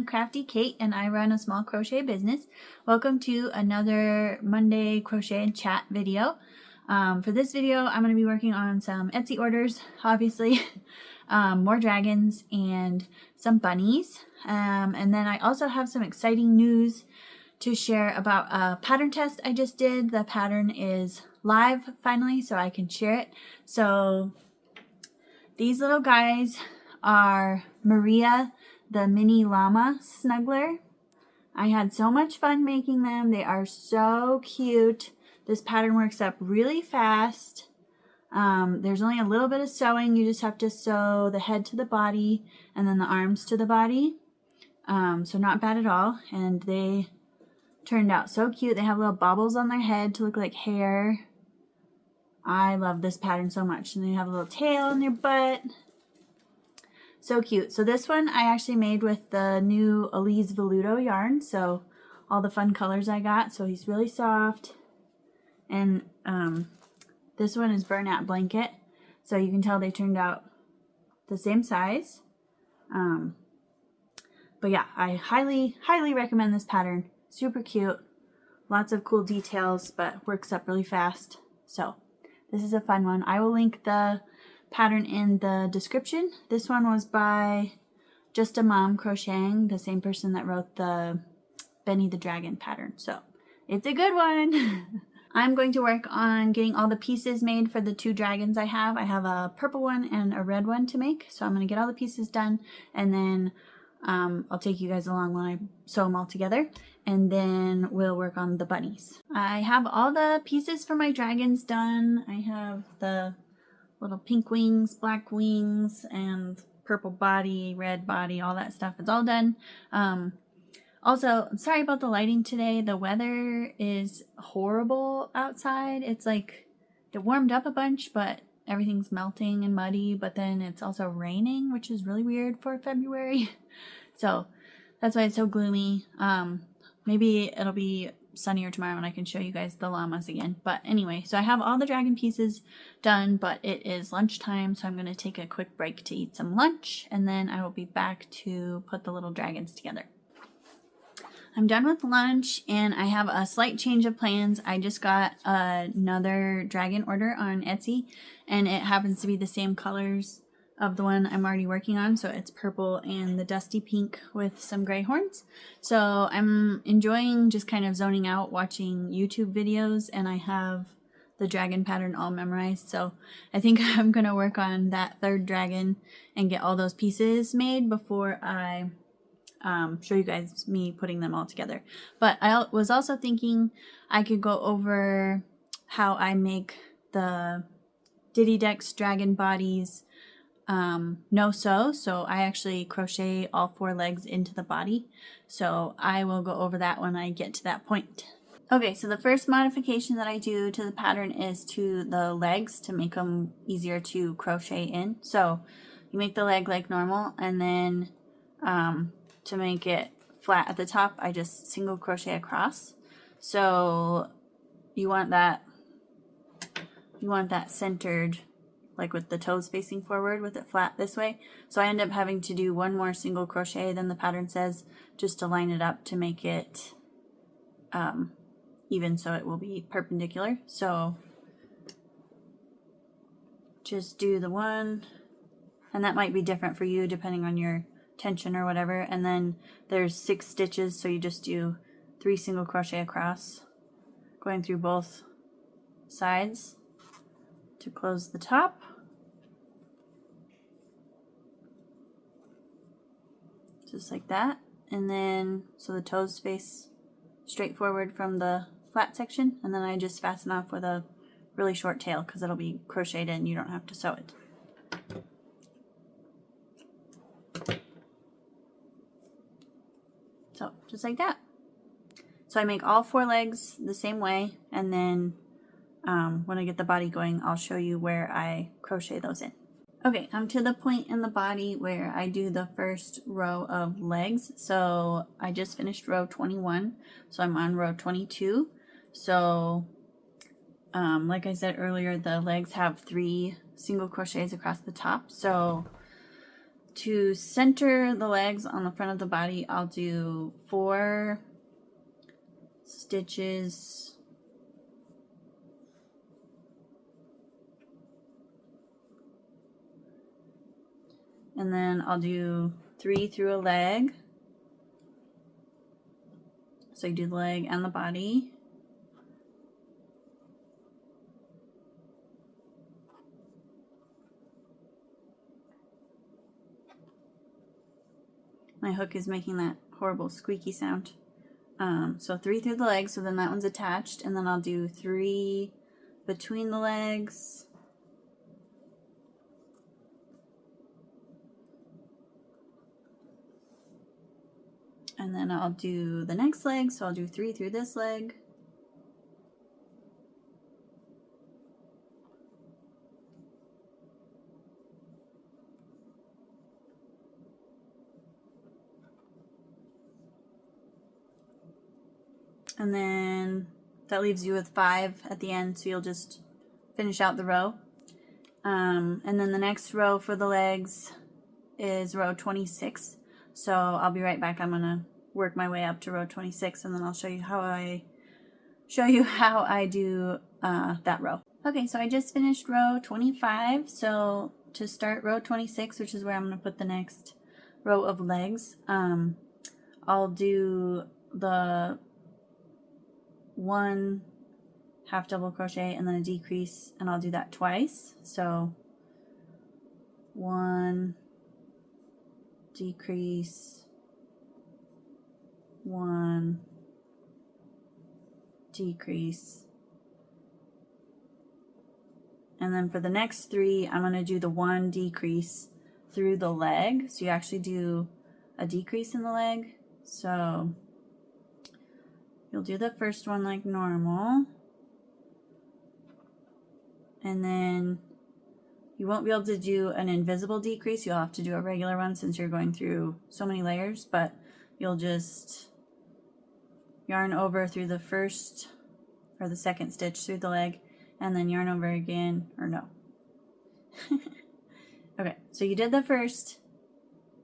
Crafty Kate and I run a small crochet business. Welcome to another Monday crochet and chat video. For this video I'm going to be working on some Etsy orders, obviously, more dragons and some bunnies. And then I also have some exciting news to share about a pattern test I just did. The pattern is live finally, so I can share it. So these little guys are Maria, the mini llama snuggler. I had so much fun making them. They are so cute. This pattern works up really fast. There's only a little bit of sewing. You just have to sew the head to the body and then the arms to the body. So not bad at all. And they turned out so cute. They have little baubles on their head to look like hair. I love this pattern so much. And they have a little tail on their butt. So cute. So this one I actually made with the new Elise Veludo yarn. So all the fun colors I got. So he's really soft. And this one is burnout blanket. So you can tell they turned out the same size. But yeah, I highly recommend this pattern. Super cute. Lots of cool details, but works up really fast. So this is a fun one. I will link the pattern in the description. This one was by Just a Mom Crocheting, the same person that wrote the Benny the Dragon pattern. So it's a good one. I'm going to work on getting all the pieces made for the two dragons I have. I have a purple one and a red one to make. So I'm going to get all the pieces done, and then I'll take you guys along when I sew them all together, and then we'll work on the bunnies. I have all the pieces for my dragons done. I have the little pink wings, black wings, and purple body, red body, all that stuff. It's all done. Also, I'm sorry about the lighting today. The weather is horrible outside. It's like it warmed up a bunch, but everything's melting and muddy, but then it's also raining, which is really weird for February. So that's why it's so gloomy. Maybe it'll be sunnier tomorrow and I can show you guys the llamas again. But anyway, so I have all the dragon pieces done, but it is lunchtime, so I'm going to take a quick break to eat some lunch, and then I will be back to put the little dragons together. I'm done with lunch, and I have a slight change of plans. I just got another dragon order on Etsy, and it happens to be the same colors of the one I'm already working on. So it's purple and the dusty pink with some gray horns. So I'm enjoying just kind of zoning out, watching YouTube videos, and I have the dragon pattern all memorized. So I think I'm going to work on that third dragon and get all those pieces made before I show you guys me putting them all together. But I was also thinking I could go over how I make the Diddy Dex dragon bodies no sew. So I actually crochet all 4 legs into the body. So I will go over that when I get to that point. Okay, so the first modification that I do to the pattern is to the legs to make them easier to crochet in. So you make the leg like normal, and then to make it flat at the top, I just single crochet across. So you want that centered, like with the toes facing forward, with it flat this way. So I end up having to do one more single crochet than the pattern says, just to line it up to make it even, so it will be perpendicular. So just do the one, and that might be different for you depending on your tension or whatever. And then there's 6 stitches, so you just do 3 single crochet across, going through both sides to close the top. Just like that. And then so the toes face straight forward from the flat section, and then I just fasten off with a really short tail because it'll be crocheted in, you don't have to sew it. So just like that. So I make all 4 legs the same way, and then when I get the body going, I'll show you where I crochet those in. Okay, I'm to the point in the body where I do the first row of legs. So I just finished row 21, so I'm on row 22. So like I said earlier, the legs have 3 single crochets across the top. So To center the legs on the front of the body, I'll do 4 stitches and then I'll do 3 through a leg. So you do the leg and the body. My hook is making that horrible squeaky sound. So 3 through the legs, so then that one's attached, and then I'll do 3 between the legs. And then I'll do the next leg, so I'll do 3 through this leg. And then that leaves you with 5 at the end, so you'll just finish out the row. And then the next row for the legs is row 26. So I'll be right back. I'm gonna work my way up to row 26, and then I'll show you how I do that row. Okay, so I just finished row 25. So to start row 26, which is where I'm gonna put the next row of legs, I'll do the 1 half double crochet and then a decrease, and I'll do that twice. So 1 decrease, 1 decrease, and then for the next 3 I'm going to do the 1 decrease through the leg. So you actually do a decrease in the leg. So you'll do the first one like normal, and then you won't be able to do an invisible decrease. You'll have to do a regular one since you're going through so many layers, but you'll just yarn over through the first or the second stitch through the leg, and then yarn over again, or no. Okay, so you did the first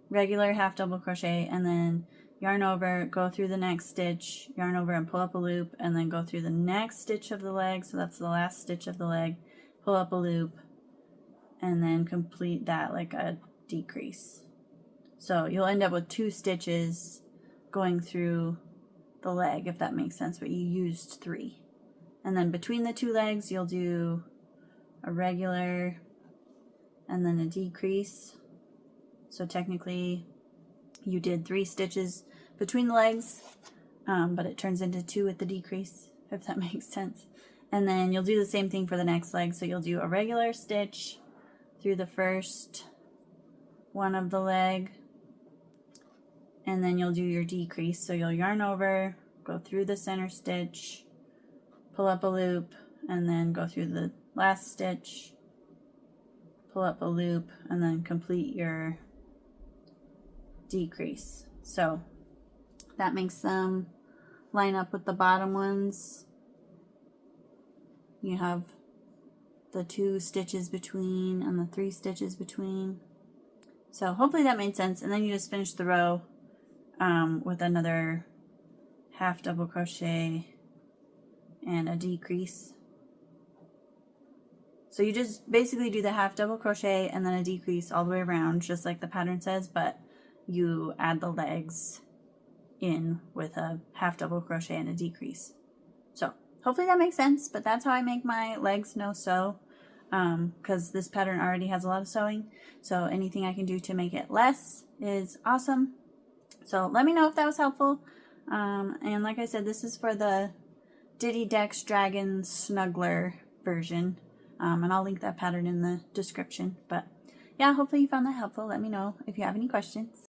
regular half double crochet, and then yarn over, go through the next stitch, yarn over and pull up a loop, and then go through the next stitch of the leg, so that's the last stitch of the leg, pull up a loop, and then complete that like a decrease. So you'll end up with 2 stitches going through the leg, if that makes sense, but you used 3. And then between the 2 legs you'll do a regular and then a decrease. So technically you did 3 stitches between the legs, but it turns into 2 with the decrease, if that makes sense. And then you'll do the same thing for the next leg. So you'll do a regular stitch through the first one of the leg, and then you'll do your decrease. So you'll yarn over, go through the center stitch, pull up a loop, and then go through the last stitch, pull up a loop, and then complete your decrease. So that makes them line up with the bottom ones. You have the 2 stitches between and the 3 stitches between. So hopefully that made sense. And then you just finish the row with another half double crochet and a decrease. So you just basically do the half double crochet and then a decrease all the way around, just like the pattern says, but you add the legs in with a half double crochet and a decrease. So hopefully that makes sense, but that's how I make my legs no sew, because this pattern already has a lot of sewing. So anything I can do to make it less is awesome. So let me know if that was helpful. And like I said, this is for the Diddy Dex Dragon Snuggler version. And I'll link that pattern in the description. But yeah, hopefully you found that helpful. Let me know if you have any questions.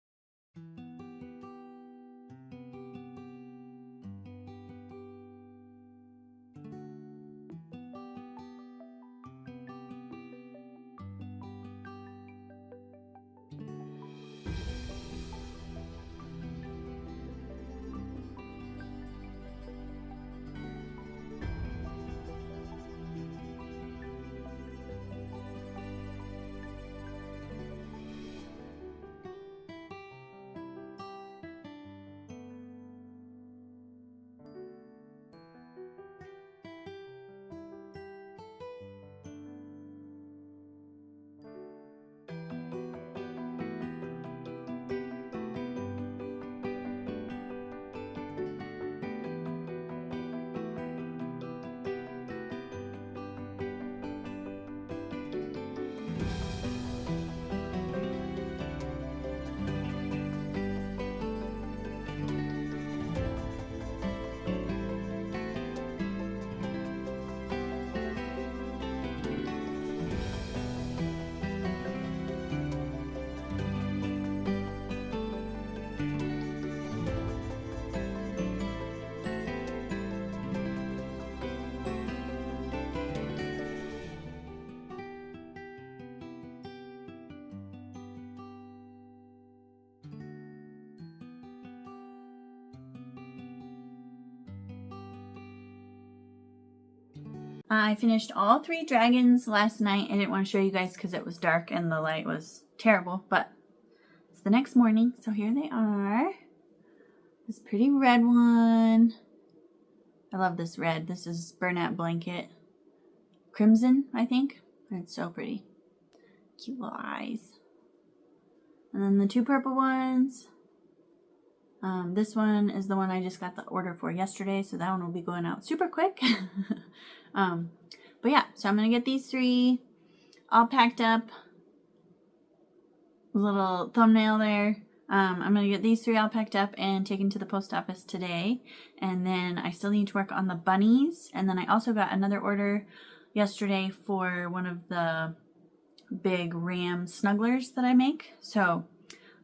I finished all 3 dragons last night. I didn't want to show you guys because it was dark and the light was terrible, but it's the next morning, so here they are. This pretty red one. I love this red. This is Burnout Blanket Crimson, I think. And it's so pretty. Cute little eyes. And then the 2 purple ones. This one is the one I just got the order for yesterday, so that one will be going out super quick. But yeah, so I'm going to get these 3 all packed up. Little thumbnail there. I'm going to get these 3 all packed up and taken to the post office today. And then I still need to work on the bunnies. And then I also got another order yesterday for one of the big ram snugglers that I make. So I'll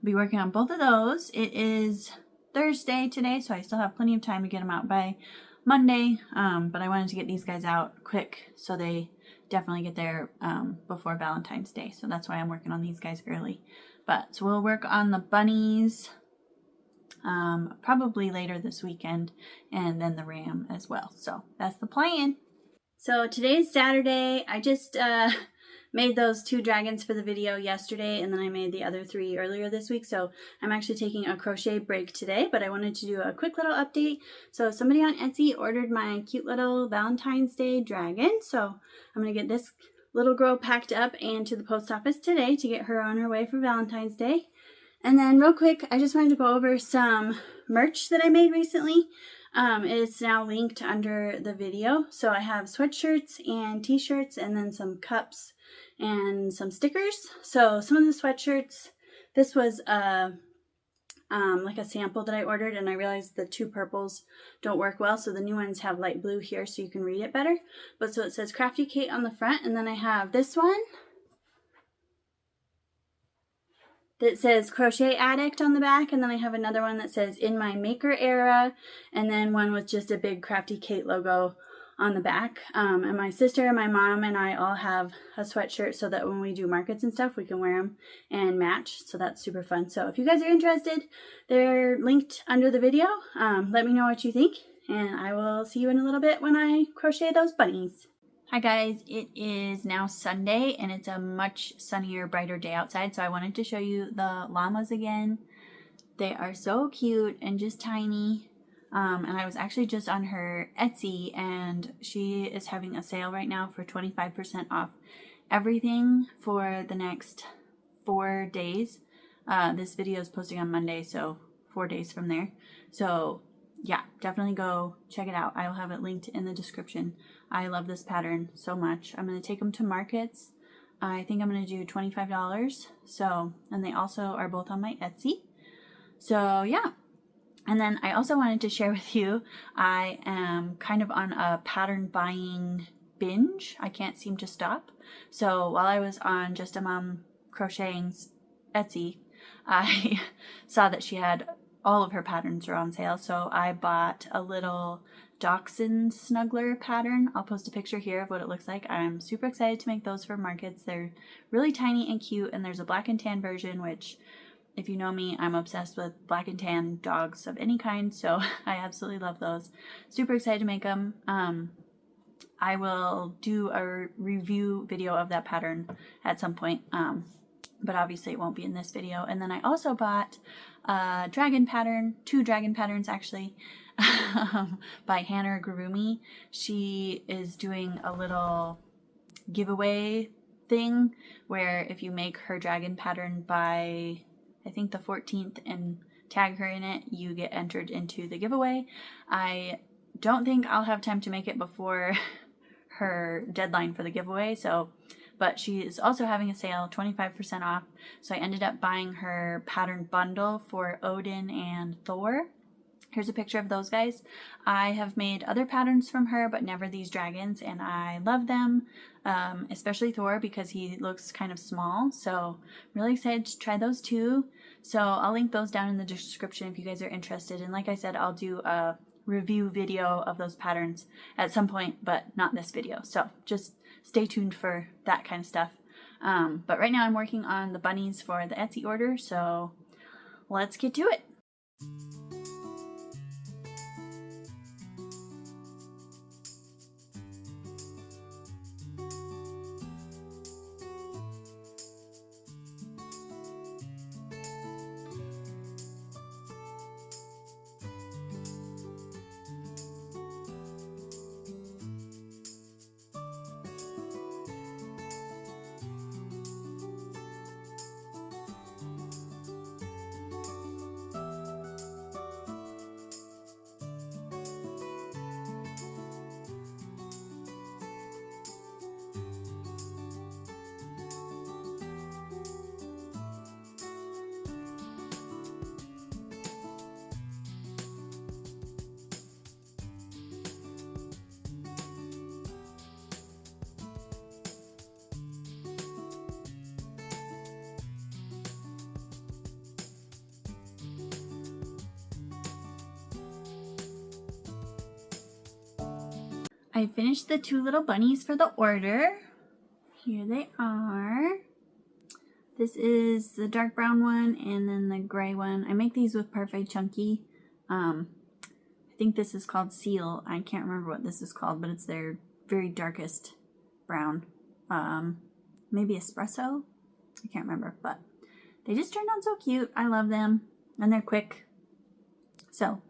be working on both of those. It is Thursday today, so I still have plenty of time to get them out by Monday. But I wanted to get these guys out quick so they definitely get there before Valentine's Day. So that's why I'm working on these guys early. But so we'll work on the bunnies probably later this weekend, and then the ram as well. So that's the plan. So today's Saturday. I just made those 2 dragons for the video yesterday, and then I made the other 3 earlier this week. So I'm actually taking a crochet break today, but I wanted to do a quick little update. So somebody on Etsy ordered my cute little Valentine's Day dragon. So I'm going to get this little girl packed up and to the post office today to get her on her way for Valentine's Day. And then real quick, I just wanted to go over some merch that I made recently. It's now linked under the video. So I have sweatshirts and t-shirts and then some cups and some stickers. So some of the sweatshirts, this was like a sample that I ordered, and I realized the 2 purples don't work well, so the new ones have light blue here so you can read it better. But so it says Crafty Kate on the front, and then I have this one that says Crochet Addict on the back, and then I have another one that says In My Maker Era, and then one with just a big Crafty Kate logo on the back. And my sister and my mom and I all have a sweatshirt so that when we do markets and stuff, we can wear them and match. So that's super fun. So if you guys are interested, they're linked under the video. Let me know what you think, and I will see you in a little bit when I crochet those bunnies. Hi guys, it is now Sunday and it's a much sunnier, brighter day outside. So I wanted to show you the llamas again. They are so cute and just tiny. And I was actually just on her Etsy, and she is having a sale right now for 25% off everything for the next 4 days. This video is posting on Monday, so 4 days from there. So yeah, definitely go check it out. I'll have it linked in the description. I love this pattern so much. I'm going to take them to markets. I think I'm going to do $25. So, and they also are both on my Etsy. So yeah. And then I also wanted to share with you, I am kind of on a pattern buying binge. I can't seem to stop. So while I was on Just a Mom Crocheting's Etsy, I saw that she had all of her patterns are on sale. So I bought a little dachshund snuggler pattern. I'll post a picture here of what it looks like. I'm super excited to make those for markets. They're really tiny and cute, and there's a black and tan version, which, if you know me, I'm obsessed with black and tan dogs of any kind, so I absolutely love those. Super excited to make them. I will do a review video of that pattern at some point, but obviously it won't be in this video. And then I also bought a dragon pattern, 2 dragon patterns actually, by Hannah Gurumi. She is doing a little giveaway thing where if you make her dragon pattern by, I think, the 14th and tag her in it, you get entered into the giveaway. I don't think I'll have time to make it before her deadline for the giveaway, so, but she is also having a sale, 25% off. So I ended up buying her pattern bundle for Odin and Thor. Here's a picture of those guys. I have made other patterns from her, but never these dragons, and I love them, especially Thor because he looks kind of small. So I'm really excited to try those too. So I'll link those down in the description if you guys are interested. And like I said, I'll do a review video of those patterns at some point, but not this video. So just stay tuned for that kind of stuff. But right now I'm working on the bunnies for the Etsy order, so let's get to it. I finished the 2 little bunnies for the order. Here they are. This is the dark brown one and then the gray one. I make these with Parfait Chunky. I think this is called Seal. I can't remember what this is called, but it's their very darkest brown. Maybe Espresso? I can't remember, but they just turned out so cute. I love them, and they're quick. So,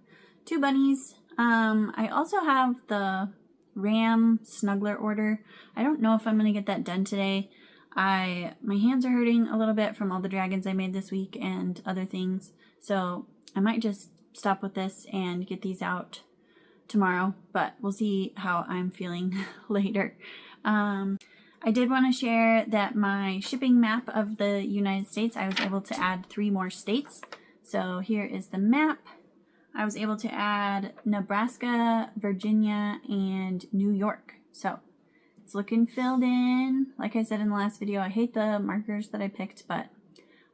2 bunnies. I also have the Ram Snuggler order. I don't know if I'm going to get that done today. My hands are hurting a little bit from all the dragons I made this week and other things. So I might just stop with this and get these out tomorrow, but we'll see how I'm feeling later. I did want to share that my shipping map of the United States, I was able to add 3 more states. So here is the map. I was able to add Nebraska, Virginia, and New York. So it's looking filled in. Like I said in the last video, I hate the markers that I picked, but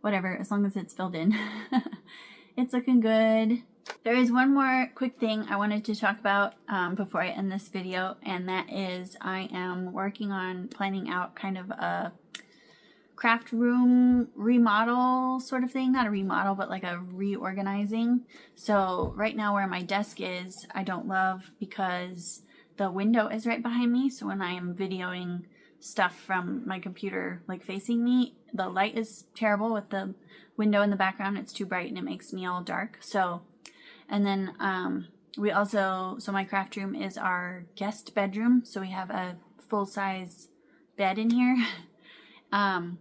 whatever, as long as it's filled in. It's looking good. There is one more quick thing I wanted to talk about before I end this video, and that is I am working on planning out kind of a craft room remodel sort of thing. Not a remodel, but like a reorganizing. So right now where my desk is, I don't love because the window is right behind me. So when I am videoing stuff from my computer like facing me, the light is terrible with the window in the background. It's too bright and it makes me all dark. So, and then we also, so my craft room is our guest bedroom. So we have a full-size bed in here.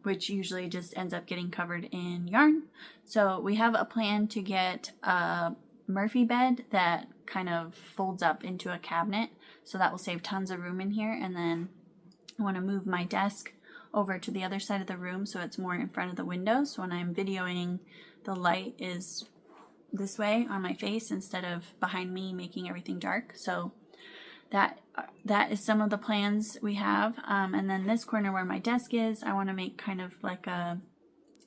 Which usually just ends up getting covered in yarn. So we have a plan to get a Murphy bed that kind of folds up into a cabinet. So that will save tons of room in here. And then I want to move my desk over to the other side of the room so it's more in front of the window. So when I'm videoing, the light is this way on my face instead of behind me, making everything dark. So that is some of the plans we have. And then this corner where my desk is, I want to make kind of like a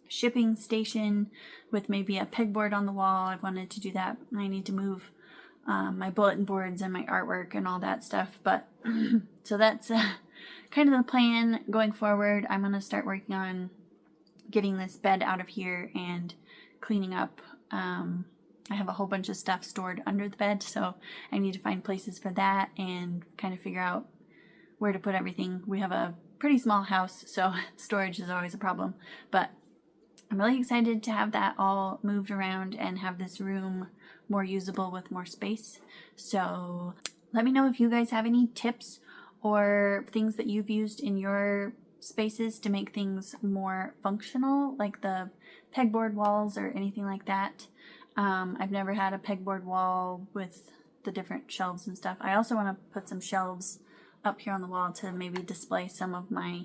shipping station with maybe a pegboard on the wall. I've wanted to do that. I need to move my bulletin boards and my artwork and all that stuff. But so that's kind of the plan going forward. I'm going to start working on getting this bed out of here and cleaning up. I have a whole bunch of stuff stored under the bed, so I need to find places for that and kind of figure out where to put everything. We have a pretty small house, so storage is always a problem, but I'm really excited to have that all moved around and have this room more usable with more space. So let me know if you guys have any tips or things that you've used in your spaces to make things more functional, like the pegboard walls or anything like that. I've never had a pegboard wall with the different shelves and stuff. I also want to put some shelves up here on the wall to maybe display some of my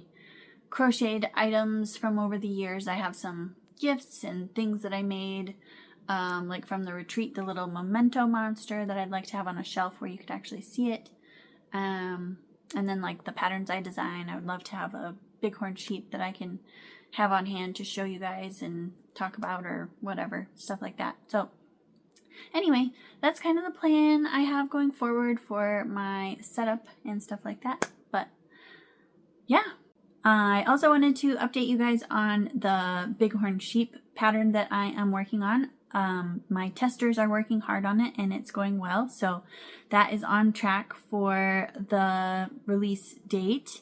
crocheted items from over the years. I have some gifts and things that I made, like from the retreat, the little memento monster that I'd like to have on a shelf where you could actually see it. And then like the patterns I design, I would love to have a bighorn sheep that I can have on hand to show you guys and talk about or whatever, stuff like that. So anyway, that's kind of the plan I have going forward for my setup and stuff like that. But yeah, I also wanted to update you guys on the bighorn sheep pattern that I am working on. My testers are working hard on it and it's going well. So that is on track for the release date.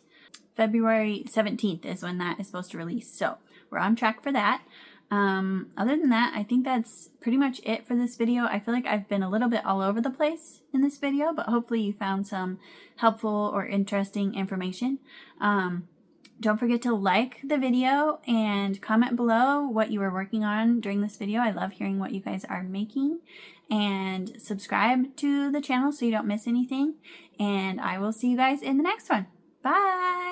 February 17th is when that is supposed to release. So we're on track for that. Other than that, I think that's pretty much it for this video. I feel like I've been a little bit all over the place in this video, but hopefully you found some helpful or interesting information. Don't forget to like the video and comment below what you were working on during this video. I love hearing what you guys are making. And subscribe to the channel so you don't miss anything. And I will see you guys in the next one. Bye!